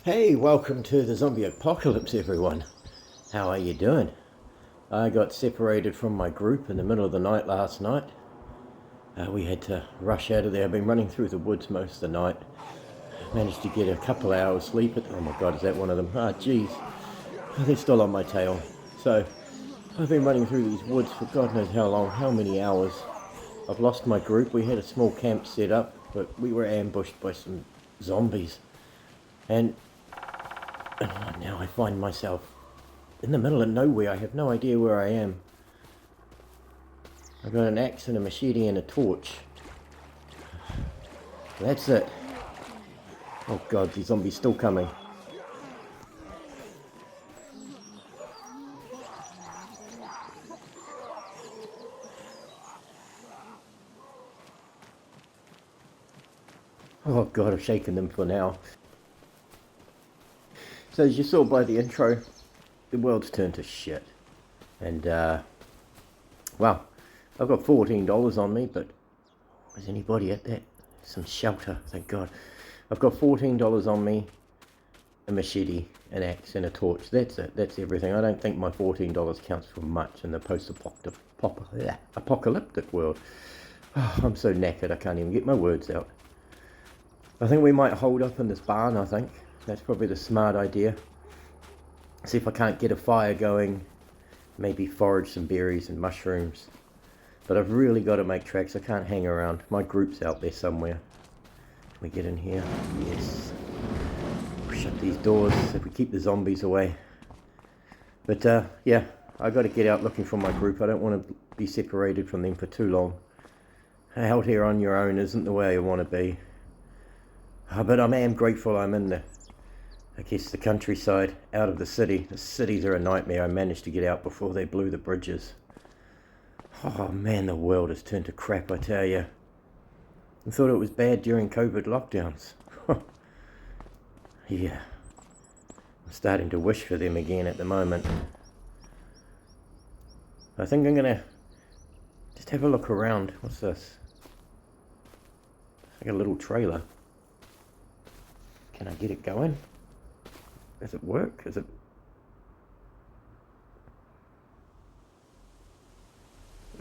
Hey, welcome to the zombie apocalypse, everyone. How are you doing? I got separated from my group in the middle of the night last night. We had to rush out of there. I've been running through the woods most of the night. Managed to get a couple of hours sleep. Oh my god, is that one of them? Ah, geez. They're still on my tail. So, I've been running through these woods for God knows how long, how many hours. I've lost my group. We had a small camp set up, but we were ambushed by some zombies. And now I find myself in the middle of nowhere. I have no idea where I am. I've got an axe and a machete and a torch. That's it. Oh god, the zombie's still coming. Oh god, I've shaken them for now. So as you saw by the intro, the world's turned to shit. And, well, I've got $14 on me, but is anybody at that? Some shelter, thank God. I've got $14 on me, a machete, an axe, and a torch. That's it, that's everything. I don't think my $14 counts for much in the post-apocalyptic world. Oh, I'm so knackered, I can't even get my words out. I think we might hold up in this barn, I think. That's probably the smart idea. See if I can't get a fire going. Maybe forage some berries and mushrooms. But I've really got to make tracks. I can't hang around. My group's out there somewhere. Can we get in here? Yes. Shut these doors so we keep the zombies away. But yeah, I got to get out looking for my group. I don't want to be separated from them for too long. Out here on your own isn't the way I want to be. But I am grateful I'm in the countryside, out of the city. The cities are a nightmare. I managed to get out before they blew the bridges. Oh man, the world has turned to crap, I tell you. I thought it was bad during COVID lockdowns. Yeah. I'm starting to wish for them again at the moment. I think I'm going to just have a look around. What's this? It's like a little trailer. Can I get it going? Does it work? Is it?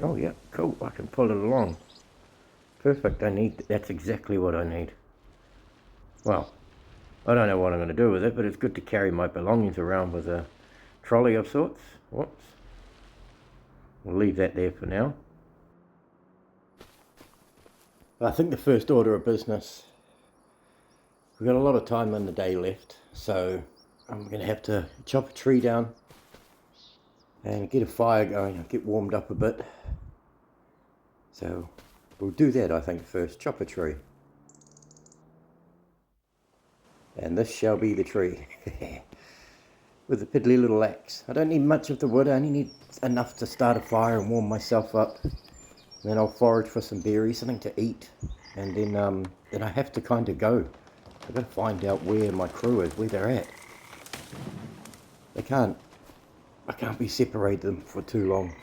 Oh yeah, cool. I can pull it along. Perfect. That's exactly what I need. Well, I don't know what I'm going to do with it, but it's good to carry my belongings around with a trolley of sorts. Whoops. We'll leave that there for now. I think the first order of business, we've got a lot of time in the day left, so I'm going to have to chop a tree down and get a fire going and get warmed up a bit. So we'll do that, I think, first. Chop a tree. And this shall be the tree. With a piddly little axe. I don't need much of the wood, I only need enough to start a fire and warm myself up. And then I'll forage for some berries, something to eat. And then I have to kind of go. I've got to find out where my crew is, where they're at. I can't be separated them for too long.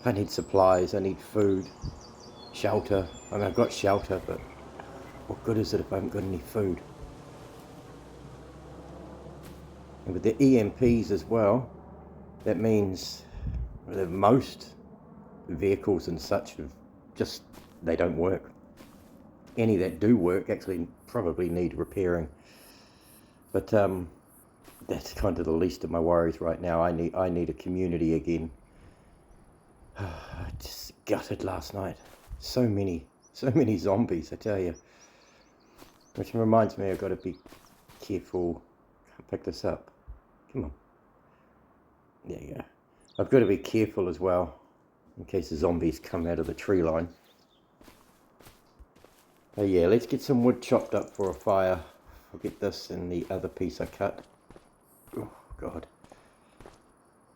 I need supplies, I need food, shelter. I mean, I've got shelter, but what good is it if I haven't got any food? And with the EMPs as well, that means that most vehicles and such have just, they don't work. Any that do work actually probably need repairing. But that's kind of the least of my worries right now. I need a community again. I just gutted last night. So many zombies, I tell you. Which reminds me, I've got to be careful. Can't pick this up. Come on. There you go. I've got to be careful as well, in case the zombies come out of the tree line. Oh yeah, let's get some wood chopped up for a fire. I'll get this and the other piece I cut. Oh God.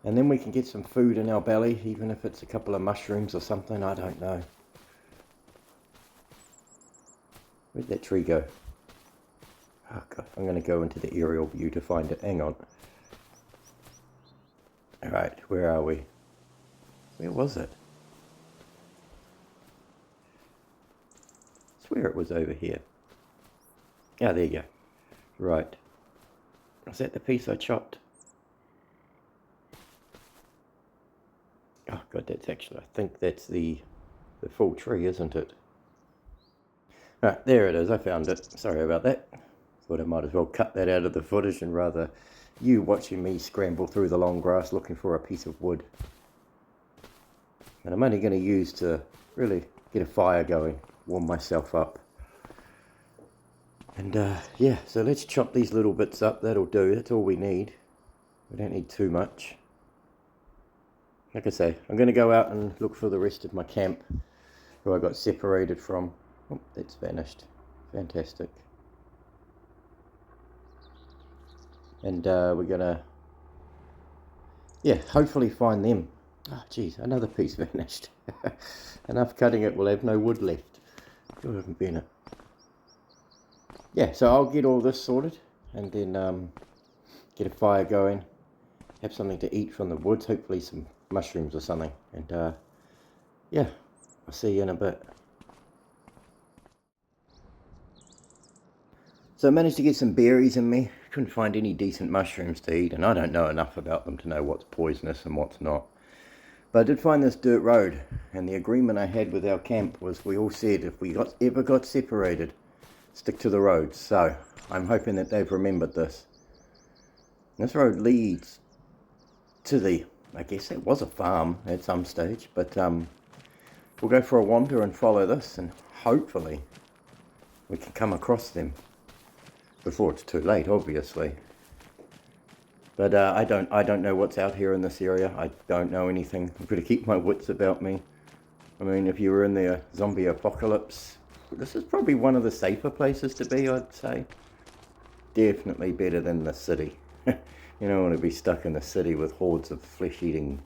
And then we can get some food in our belly, even if it's a couple of mushrooms or something, I don't know. Where'd that tree go? Oh God, I'm going to go into the aerial view to find it. Hang on. Alright, where are we? Where was it? I swear it was over here. Ah, there you go. Right. Is that the piece I chopped? Oh God, that's actually, I think that's the full tree, isn't it? Right, there it is, I found it. Sorry about that. Thought I might as well cut that out of the footage and rather you watching me scramble through the long grass looking for a piece of wood. And I'm only going to use to really get a fire going, warm myself up. And yeah, so let's chop these little bits up, that'll do, that's all we need. We don't need too much. Like I say, I'm going to go out and look for the rest of my camp, who I got separated from. Oh, that's vanished. Fantastic. And we're going to, yeah, hopefully find them. Oh, geez, another piece vanished. Enough cutting it, we'll have no wood left. God, I haven't been it. Yeah, so I'll get all this sorted and then get a fire going, have something to eat from the woods, hopefully some mushrooms or something, and yeah, I'll see you in a bit. So I managed to get some berries in me, couldn't find any decent mushrooms to eat, and I don't know enough about them to know what's poisonous and what's not. But I did find this dirt road, and the agreement I had with our camp was we all said if we ever got separated, stick to the road. So I'm hoping that they've remembered this. This road leads to the, I guess it was a farm at some stage, but we'll go for a wander and follow this, and hopefully we can come across them before it's too late, obviously. But I don't know what's out here in this area. I don't know anything. I've got to keep my wits about me. I mean, if you were in the zombie apocalypse, this is probably one of the safer places to be, I'd say. Definitely better than the city. You don't want to be stuck in the city with hordes of flesh-eating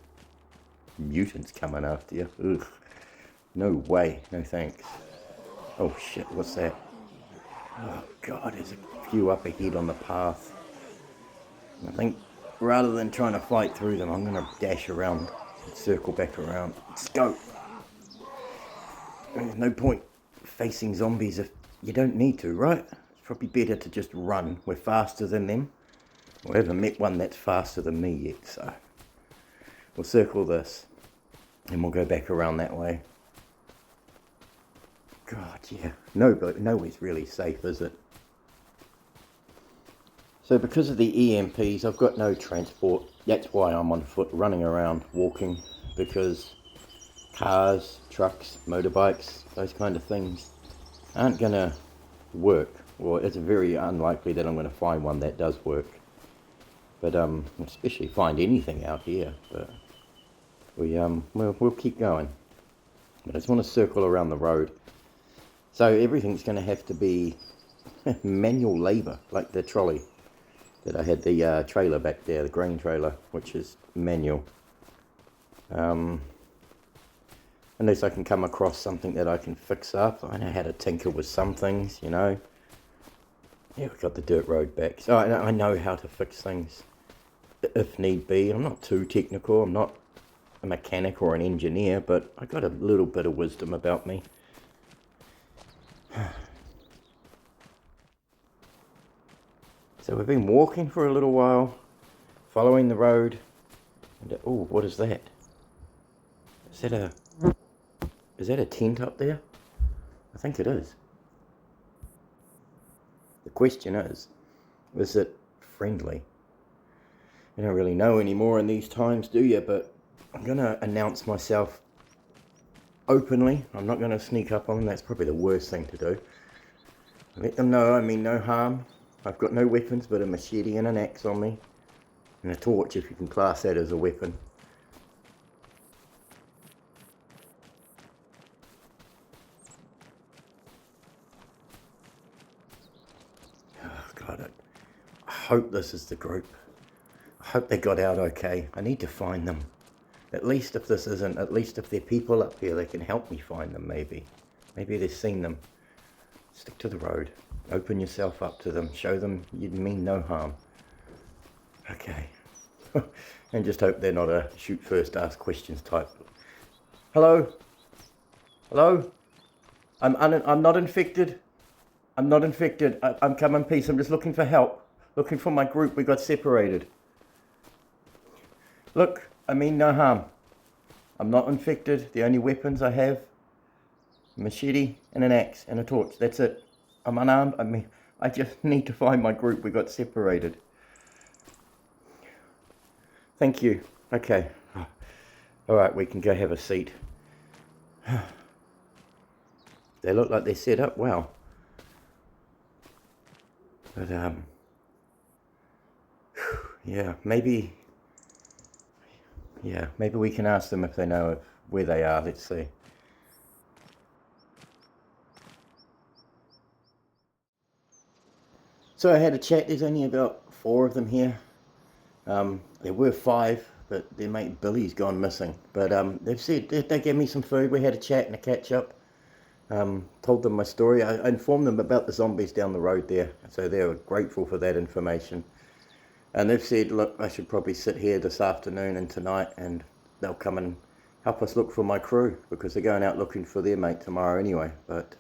mutants coming after you. Ugh. No way. No thanks. Oh shit, what's that? Oh God, there's a few up ahead on the path. I think rather than trying to fight through them, I'm going to dash around and circle back around. Let's go. There's no point facing zombies if you don't need to, right? It's probably better to just run. We're faster than them. I haven't met one that's faster than me yet, so we'll circle this and we'll go back around that way. God, yeah, nowhere's really safe, is it? So because of the EMPs, I've got no transport. That's why I'm on foot, running around, walking, because cars, trucks, motorbikes, those kind of things aren't going to work. Well, it's very unlikely that I'm going to find one that does work. But especially find anything out here. But we'll keep going. But I just want to circle around the road. So everything's going to have to be manual labour, like the trolley that I had, the trailer back there, the grain trailer, which is manual. Unless I can come across something that I can fix up. I know how to tinker with some things, you know. Yeah, we got the dirt road back. So I know how to fix things if need be. I'm not too technical. I'm not a mechanic or an engineer, but I got a little bit of wisdom about me. So we've been walking for a little while. following the road. And oh, what is that? Is that a tent up there? I think it is. The question is it friendly? You don't really know anymore in these times, do you? But I'm going to announce myself openly. I'm not going to sneak up on them. That's probably the worst thing to do. Let them know I mean no harm. I've got no weapons but a machete and an axe on me. And a torch, if you can class that as a weapon. Oh God, I hope this is the group. I hope they got out okay. I need to find them. At least if this isn't, at least if there are people up here, they can help me find them maybe. Maybe they've seen them. Stick to the road. Open yourself up to them. Show them you mean no harm. Okay. And just hope they're not a shoot first, ask questions type. Hello? Hello? I'm not infected. I'm not infected. I'm come in peace. I'm just looking for help. Looking for my group. We got separated. Look, I mean no harm. I'm not infected. The only weapons I have, a machete and an axe and a torch. That's it. I'm unarmed. I just need to find my group. We got separated. Thank you. Okay. All right, we can go have a seat. They look like they're set up well. But, yeah, maybe we can ask them if they know where they are. Let's see. So I had a chat. There's only about 4 of them here. There were 5, but their mate Billy's gone missing. But they've said they gave me some food. We had a chat and a catch up. Told them my story. I informed them about the zombies down the road there, so they were grateful for that information. And they've said, look, I should probably sit here this afternoon and tonight, and they'll come and help us look for my crew, because they're going out looking for their mate tomorrow anyway. But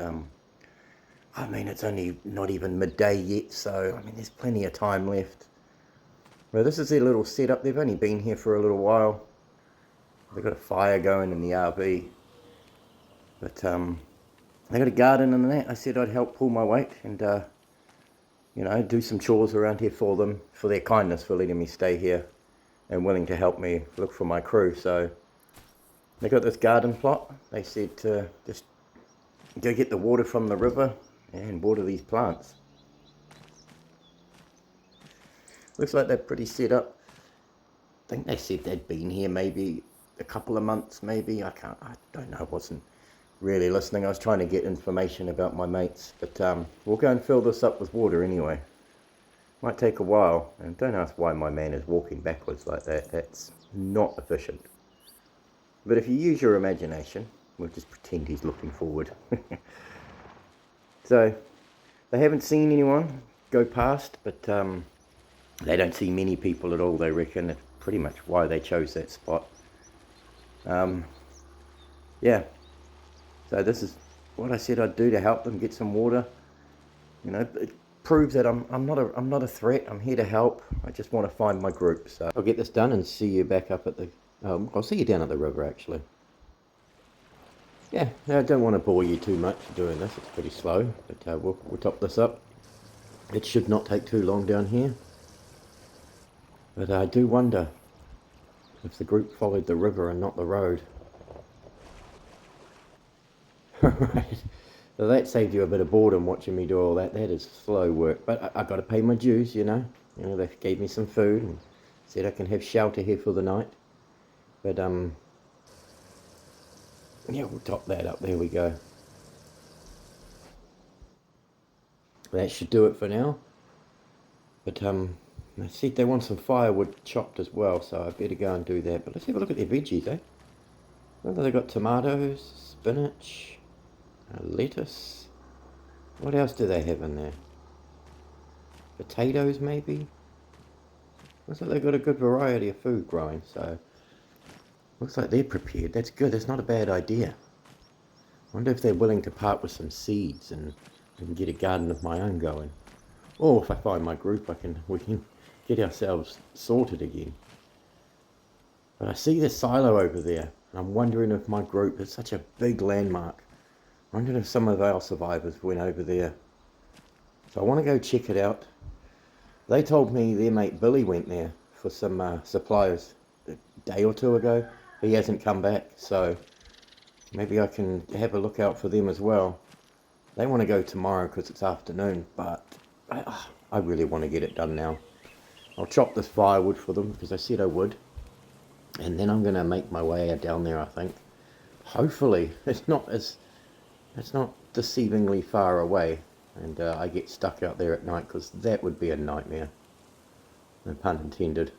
I mean, it's only not even midday yet, so I mean, there's plenty of time left. Well, this is their little setup. They've only been here for a little while. They've got a fire going in the RV. But they got a garden and that. I said I'd help pull my weight and, you know, do some chores around here for them, for their kindness, for letting me stay here and willing to help me look for my crew. So they got this garden plot. They said to just go get the water from the river and water these plants. Looks like they're pretty set up. I think they said they'd been here maybe a couple of months, maybe. I don't know, I wasn't really listening. I was trying to get information about my mates. But we'll go and fill this up with water anyway. Might take a while. And don't ask why my man is walking backwards like that. That's not efficient. But if you use your imagination, we'll just pretend he's looking forward. So, they haven't seen anyone go past, but they don't see many people at all, they reckon. That's pretty much why they chose that spot. Yeah. So this is what I said I'd do to help them get some water. You know, it proves that I'm not a threat. I'm here to help. I just want to find my group. So I'll get this done and see you back up at the... I'll see you down at the river, actually. Yeah, I don't want to bore you too much doing this. It's pretty slow, but we'll top this up. It should not take too long down here. But I do wonder if the group followed the river and not the road. Alright, so that saved you a bit of boredom watching me do all that. That is slow work, but I got to pay my dues, you know. You know, they gave me some food and said I can have shelter here for the night. But yeah, we'll top that up. There we go. That should do it for now. But I said they want some firewood chopped as well, so I better go and do that. But let's have a look at their veggies, eh? Well, they've got tomatoes, spinach, lettuce. What else do they have in there? Potatoes, maybe? Looks like they've got a good variety of food growing, so... Looks like they're prepared. That's good. That's not a bad idea. Wonder if they're willing to part with some seeds and get a garden of my own going. Or if I find my group, we can get ourselves sorted again. But I see this silo over there, and I'm wondering if my group is such a big landmark. I'm wondering if some of our survivors went over there. So I want to go check it out. They told me their mate Billy went there for some supplies a day or two ago. He hasn't come back, so maybe I can have a look out for them as well. They want to go tomorrow because it's afternoon, but I really want to get it done now. I'll chop this firewood for them because I said I would. And then I'm going to make my way down there, I think. Hopefully it's not deceivingly far away, and I get stuck out there at night, because that would be a nightmare. No pun intended.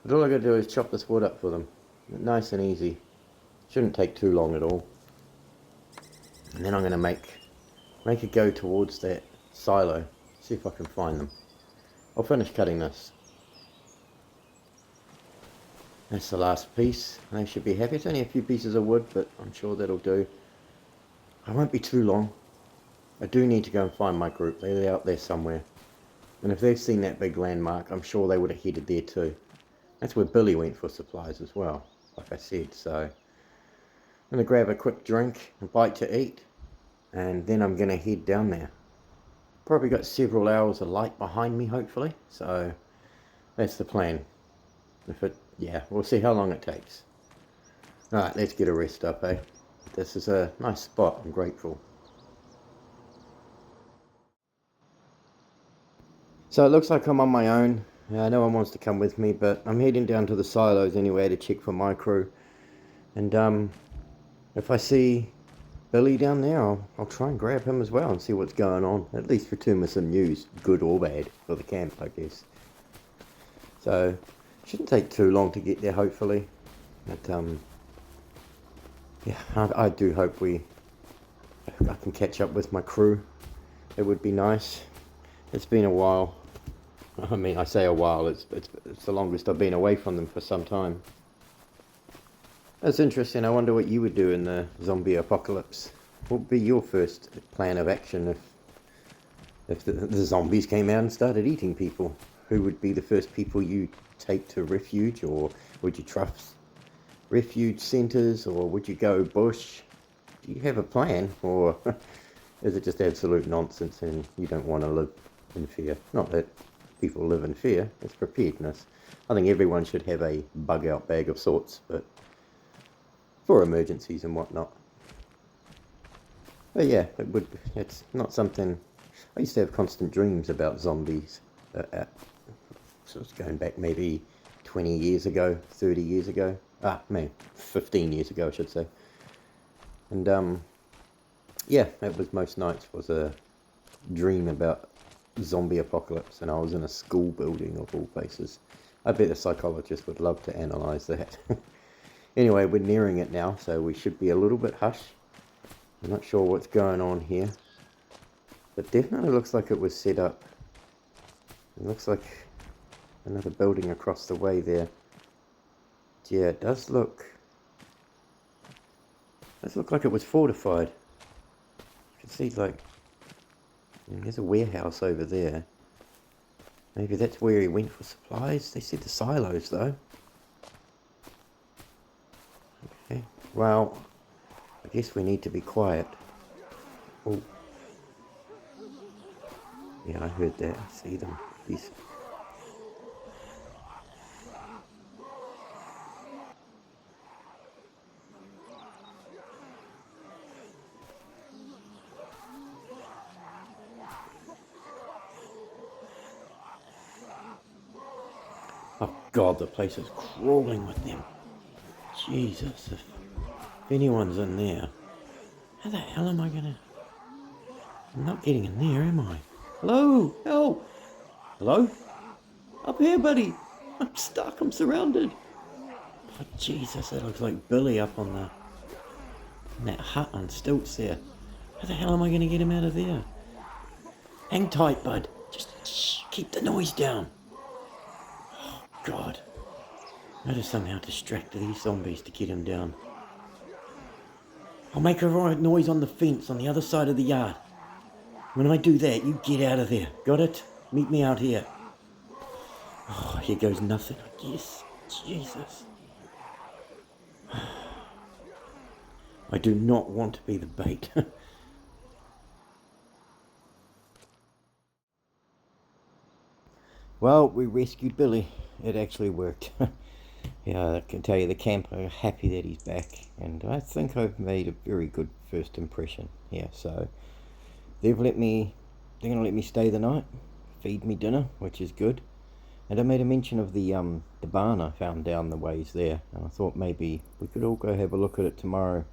But all I got to do is chop this wood up for them. Nice and easy. Shouldn't take too long at all. And then I'm going to make it go towards that silo. See if I can find them. I'll finish cutting this. That's the last piece. They should be happy. It's only a few pieces of wood, but I'm sure that'll do. I won't be too long. I do need to go and find my group. They're out there somewhere. And if they've seen that big landmark, I'm sure they would have headed there too. That's where Billy went for supplies as well, like I said. So I'm going to grab a quick drink, a bite to eat, and then I'm going to head down there. Probably got several hours of light behind me, hopefully. So that's the plan. Yeah, we'll see how long it takes. Alright, let's get a rest up, eh? This is a nice spot. I'm grateful. So it looks like I'm on my own. No one wants to come with me, but I'm heading down to the silos anyway to check for my crew. And if I see Billy down there, I'll try and grab him as well and see what's going on. At least return with some news, good or bad, for the camp, I guess. So shouldn't take too long to get there, hopefully. But yeah, I do hope I can catch up with my crew. It would be nice. It's been a while. I mean, I say a while, it's the longest I've been away from them for some time. That's interesting. I wonder what you would do in the zombie apocalypse. What would be your first plan of action if the zombies came out and started eating people? Who would be the first people you take to refuge, or would you trust refuge centres, or would you go bush? Do you have a plan, or is it just absolute nonsense and you don't want to live in fear? Not that people live in fear, it's preparedness. I think everyone should have a bug out bag of sorts, but for emergencies and whatnot. But yeah, it's not something. I used to have constant dreams about zombies. So it's going back maybe 20 years ago, 30 years ago. Maybe 15 years ago, I should say. And yeah, that was most nights was a dream about zombie apocalypse, and I was in a school building of all places. I bet a psychologist would love to analyse that. Anyway, we're nearing it now, so we should be a little bit hush. I'm not sure what's going on here, but definitely looks like it was set up. It looks like another building across the way there. Yeah, it does look like it was fortified. You can see, like, there's a warehouse over there. Maybe that's where he went for supplies. They said the silos, though. Okay, well, I guess we need to be quiet. Oh, yeah, I heard that. I see them. These. Oh God, the place is crawling with them. Jesus, if anyone's in there, how the hell am I gonna... I'm not getting in there, am I? Hello? Help! Hello? Up here, buddy! I'm stuck, I'm surrounded! Oh Jesus, that looks like Billy up on in that hut on stilts there. How the hell am I gonna get him out of there? Hang tight, bud. Just keep the noise down. Oh God. I gotta somehow distract these zombies to get him down. I'll make a right noise on the fence on the other side of the yard. When I do that, you get out of there. Got it? Meet me out here. here goes nothing, I guess. Jesus. I do not want to be the bait. Well, we rescued Billy. It actually worked. Yeah, I can tell you the camp are happy that he's back, and I think I've made a very good first impression. Yeah, so they're gonna let me stay the night, feed me dinner, which is good. And I made a mention of the barn I found down the ways there, and I thought maybe we could all go have a look at it tomorrow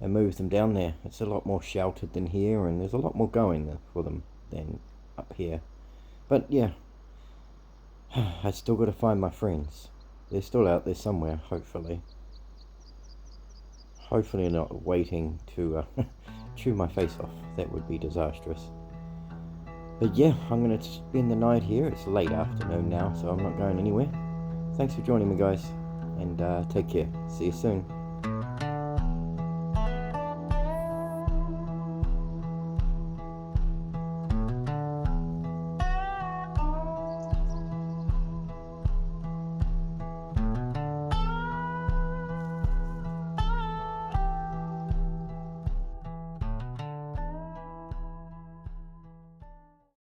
and move them down there. It's a lot more sheltered than here, and there's a lot more going for them than up here. But yeah, I still got to find my friends. They're still out there somewhere, hopefully. Hopefully not waiting to chew my face off. That would be disastrous. But yeah, I'm going to spend the night here. It's late afternoon now, so I'm not going anywhere. Thanks for joining me, guys, and take care. See you soon.